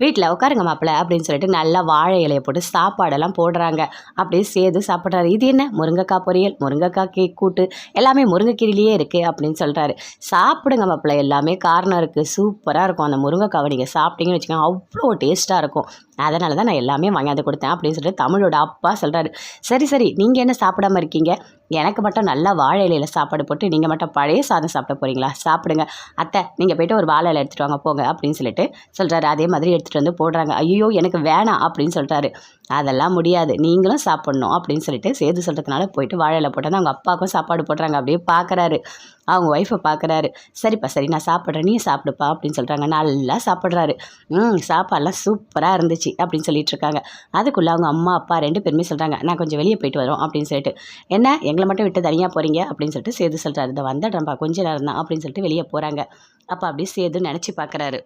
வீட்டில் உட்காருங்க மாப்பிள்ள அப்படின்னு சொல்லிட்டு நல்லா வாழை இலையை போட்டு சாப்பாடெல்லாம் போடுறாங்க. அப்படியே சேது சாப்பிட்றாரு. இது என்ன முருங்கைக்காய் பொரியல், முருங்கைக்காய் கூட்டு, எல்லாமே முருங்கைக்கீரையிலேயே இருக்குது அப்படின்னு சொல்கிறாரு. சாப்பிடுங்க மாப்பிள்ள, எல்லாமே காரணம் இருக்குது, சூப்பராக இருக்கும். அந்த முருங்கைக்காவை நீங்கள் சாப்பிட்டீங்கன்னு வச்சுக்கோங்க, அவ்வளோ டேஸ்ட்டாக இருக்கும். அதனால தான் நான் எல்லாமே வாங்கியாந்து கொடுத்தேன் அப்படின்னு சொல்லிட்டு தமிழோட அப்பா சொல்கிறாரு. சரி சரி, நீங்கள் என்ன சாப்பிடாம இருக்கீங்க, எனக்கு மட்டும் நல்லா வாழை இலையில் சாப்பாடு போட்டு நீங்கள் மட்டும் பழைய சாதம் சாப்பிட போகிறீங்களா, சாப்பிடுங்க. அத்தை நீங்கள் போய்ட்டு ஒரு வாழை இலை எடுத்துகிட்டு வாங்க போங்க அப்படின்னு சொல்லிட்டு சொல்கிறாரு. அதே மாதிரி எடுத்துகிட்டு வந்து போடுறாங்க. ஐயோ எனக்கு வேணாம் அப்படின்னு சொல்லிட்டாரு. அதெல்லாம் முடியாது, நீங்களும் சாப்பிட்ணும் அப்படின்னு சொல்லிட்டு சேது சொல்கிறதுனால போயிட்டு வாழை இலை போட்டால் அவங்க அப்பாவுக்கும் சாப்பாடு போடுறாங்க. அப்படியே பார்க்குறாரு, அவங்க ஒய்ஃபை பார்க்குறாரு. சரிப்பா சரி, நான் சாப்பிட்றேன், நீ சாப்பிடுப்பா அப்படின்னு சொல்கிறாங்க. நல்லா சாப்பிட்றாரு. சாப்பாடெல்லாம் சூப்பராக இருந்துச்சு அப்படின்னு சொல்லிட்டு இருக்காங்க. அதுக்குள்ளே அவங்க அம்மா அப்பா 2 பேருமே சொல்கிறாங்க, நான் கொஞ்சம் வெளியே போயிட்டு வரோம் அப்படின்னு சொல்லிட்டு. என்ன எங்களை மட்டும் விட்டு தனியாக போகிறீங்க அப்படின்னு சொல்லிட்டு சேது சொல்கிறாரு. இதை வந்துடுறேன்ப்பா கொஞ்ச நேரம் தான் அப்படின்னு சொல்லிட்டு வெளியே போகிறாங்க. அப்போ அப்படியே சேது நினச்சி பார்க்குறாரு.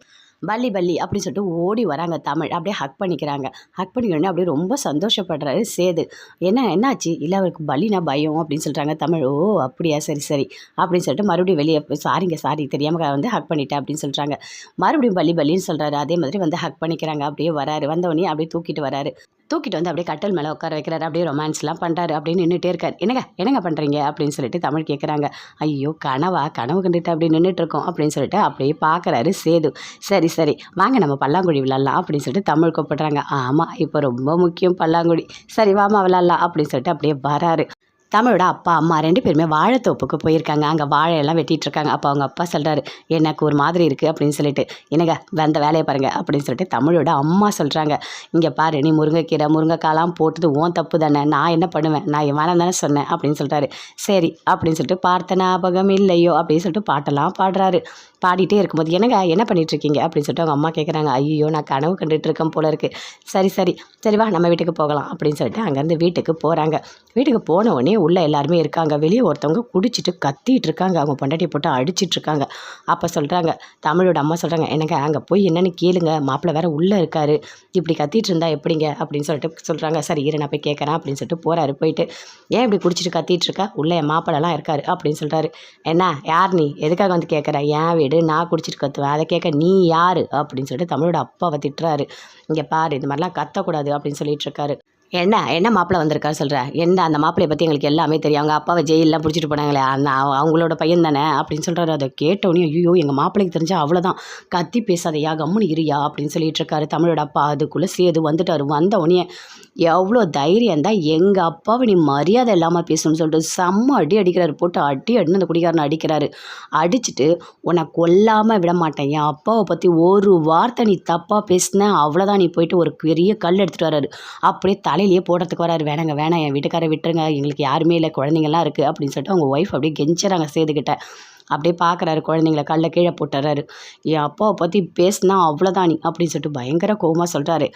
பல்லி பல்லி அப்படின்னு சொல்லிட்டு ஓடி வராங்க தமிழ். அப்படியே ஹக் பண்ணிக்கிறாங்க. ஹக் பண்ணிக்கிறோன்னே அப்படியே ரொம்ப சந்தோஷப்படுறாரு சேது. என்னாச்சு, இல்லை அவருக்கு பல்லினா பயம் அப்படின்னு சொல்கிறாங்க தமிழ். ஓ அப்படியா, சரி சரி அப்படின்னு சொல்லிட்டு மறுபடியும் வெளியே சாரி தெரியாமல் வந்து ஹக் பண்ணிட்டேன் அப்படின்னு சொல்கிறாங்க. மறுபடியும் பல்லி பல்லின்னு சொல்கிறாரு. அதே மாதிரி வந்து ஹக் பண்ணிக்கிறாங்க. அப்படியே வராரு. வந்தவொடனே அப்படியே தூக்கிட்டு வராரு. தூக்கிட்டு வந்து அப்படியே கட்டல் மேலே உட்கார வைக்கிறாரு. அப்படியே ரொமான்ஸ்லாம் பண்ணுறாரு. அப்படின்னு நின்றுட்டே இருக்கார். என்னங்க பண்ணுறீங்க அப்படின்னு சொல்லிட்டு தமிழ் கேட்குறாங்க. ஐயோ கனவு கண்டுட்டு அப்படி நின்றுட்டு இருக்கோம் அப்படின்னு சொல்லிட்டு அப்படியே பார்க்குறாரு சேது. சரி சரி வாங்க நம்ம பல்லாங்குழி விளாட்லாம் அப்படின்னு சொல்லிட்டு தமிழ் கூப்பிடுறாங்க. ஆமாம் இப்போ ரொம்ப முக்கியம் பல்லாங்குழி, சரி வாமா விளாட்லாம் அப்படின்னு சொல்லிட்டு அப்படியே வராரு. தமிழோட அப்பா அம்மா 2 பேருமே வாழைத்தோப்புக்கு போயிருக்காங்க. அங்கே வாழையெல்லாம் வெட்டிகிட்டு இருக்காங்க. அப்போ அவங்க அப்பா சொல்கிறாரு, எனக்கு ஒரு மாதிரி இருக்குது அப்படின்னு சொல்லிட்டு. என்னங்க வந்த வேலையை பாருங்கள் அப்படின்னு சொல்லிட்டு தமிழோட அம்மா சொல்கிறாங்க. இங்கே பாரு, நீ முருங்கைக்காலாம் போட்டது ஓன் தப்பு தானே, நான் என்ன பண்ணுவேன், நான் வேணாம் தானே சொன்னேன் அப்படின்னு சொல்கிறாரு. சரி அப்படின்னு சொல்லிட்டு பார்த்த ஞாபகம் இல்லையோ அப்படின்னு சொல்லிட்டு பாட்டெல்லாம் பாடுறாரு. பாடிட்டே இருக்கும்போது என்ன பண்ணிகிட்ருக்கீங்க அப்படின்னு சொல்லிட்டு அவங்க அம்மா கேட்குறாங்க. ஐயோ நான் கனவு கண்டுட்டு இருக்கேன் போல இருக்குது. சரி வா நம்ம வீட்டுக்கு போகலாம் அப்படின்னு சொல்லிட்டு அங்கேருந்து வீட்டுக்கு போகிறாங்க. வீட்டுக்கு போன உடனே உள்ளே எல்லாருமே இருக்காங்க. வெளியே ஒருத்தவங்க குடிச்சிட்டு கத்திட்டு இருக்காங்க. அவங்க பொண்டாட்டியை போட்டு அடிச்சிட்ருக்காங்க. அப்போ சொல்கிறாங்க, தமிழோட அம்மா சொல்கிறாங்க, என்னங்க அங்கே போய் என்னென்னு கேளுங்க, மாப்பிள்ளை வேறு உள்ளே இருக்காரு, இப்படி கத்திட்டு இருந்தா எப்படிங்க அப்படின்னு சொல்லிட்டு சொல்கிறாங்க. சரி இரு நான் போய் கேட்குறேன் அப்படின்னு சொல்லிட்டு போகிறாரு. போயிட்டு ஏன் இப்படி குடிச்சிட்டு கத்திட்டு இருக்கா, உள்ளே என் மாப்பிள்ளலாம் இருக்காரு அப்படின்னு சொல்கிறாரு. என்ன யார் நீ, எதுக்காக வந்து கேட்குற, ஏன் வீடு, நான் குடிச்சிட்டு கத்துவேன், அதை கேட்க நீ யார் அப்படின்னு சொல்லிட்டு தமிழோட அப்பாவை திட்டுறாரு. இங்கே பாரு இந்த மாதிரிலாம் கத்தக்கூடாது அப்படின்னு சொல்லிட்டு இருக்காரு. என்ன மாப்பிள்ளை வந்திருக்காரு சொல்கிறேன், அந்த மாப்பிள்ளையை பற்றி எங்களுக்கு எல்லாமே தெரியும், அவங்க அப்பாவை ஜெயிலெலாம் பிடிச்சிட்டு போனாங்களே அவங்களோட பையன் தானே அப்படின்னு சொல்கிறாரு. அதை கேட்டோன்னே ஐயோ எங்கள் மாப்பிள்ளைக்கு தெரிஞ்சால் அவ்வளோதான், கத்தி பேசாதையா கம்முன்னு இருயா அப்படின்னு சொல்லிட்டு இருக்காரு தமிழோட அப்பா. அதுக்குள்ளே சேது வந்துட்டார். வந்தவொடனே எவ்வளோ தைரியம் தான், எங்கள் அப்பாவை நீ மரியாதை இல்லாமல் பேசணும்னு சொல்லிட்டு செம்ம அடிக்கிறாரு. போட்டு அடின்னு அந்த குடிகாரனை அடிக்கிறாரு. அடிச்சுட்டு உன்னை கொல்லாமல் விட மாட்டேன், என் அப்பாவை பற்றி ஒரு வார்த்தை நீ தப்பாக பேசின அவ்வளோதான், நீ போயிட்டு ஒரு பெரிய கல் எடுத்துகிட்டு வராரு. அப்படியே தலையிலேயே போடுறதுக்கு வராரு. வேணாம் என் வீட்டுக்காரை விட்டுருங்க, எங்களுக்கு யாருமே இல்லை, குழந்தைங்கள்லாம் இருக்குது அப்படின்னு சொல்லிட்டு அவங்க ஒய்ஃப் அப்படியே கெஞ்சுறாங்க சேதுக்கிட்ட. அப்படியே பார்க்குறாரு, குழந்தைங்கள கல்ல கீழே போட்டுறாரு. என் அப்பாவை பற்றி பேசினா அவ்வளோதான் நீ அப்படின்னு சொல்லிட்டு பயங்கர கோவமாக சொல்கிறாரு.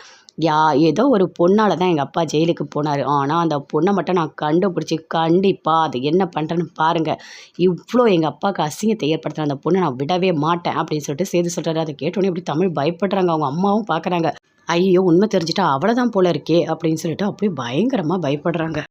ஏதோ ஒரு பொண்ணால் தான் எங்கள் அப்பா ஜெயிலுக்கு போனார், ஆனால் அந்த பொண்ணை மட்டும் நான் கண்டுபிடிச்சி கண்டிப்பாக அது என்ன பண்ணுறேன்னு பாருங்கள், இவ்வளோ எங்கள் அப்பாவுக்கு அசிங்கத்தை ஏற்படுத்துகிற அந்த பொண்ணை நான் விடவே மாட்டேன் அப்படின்னு சொல்லிட்டு சேது சொல்கிறாரு. அதை கேட்டோன்னே அப்படி தமிழ் பயப்படுறாங்க. அவங்க அம்மாவும் பார்க்குறாங்க. ஐயோ உண்மை தெரிஞ்சிட்டா அவ்வளோதான் போல இருக்கே அப்படின்னு சொல்லிட்டு அப்படியே பயங்கரமாக பயப்படுறாங்க.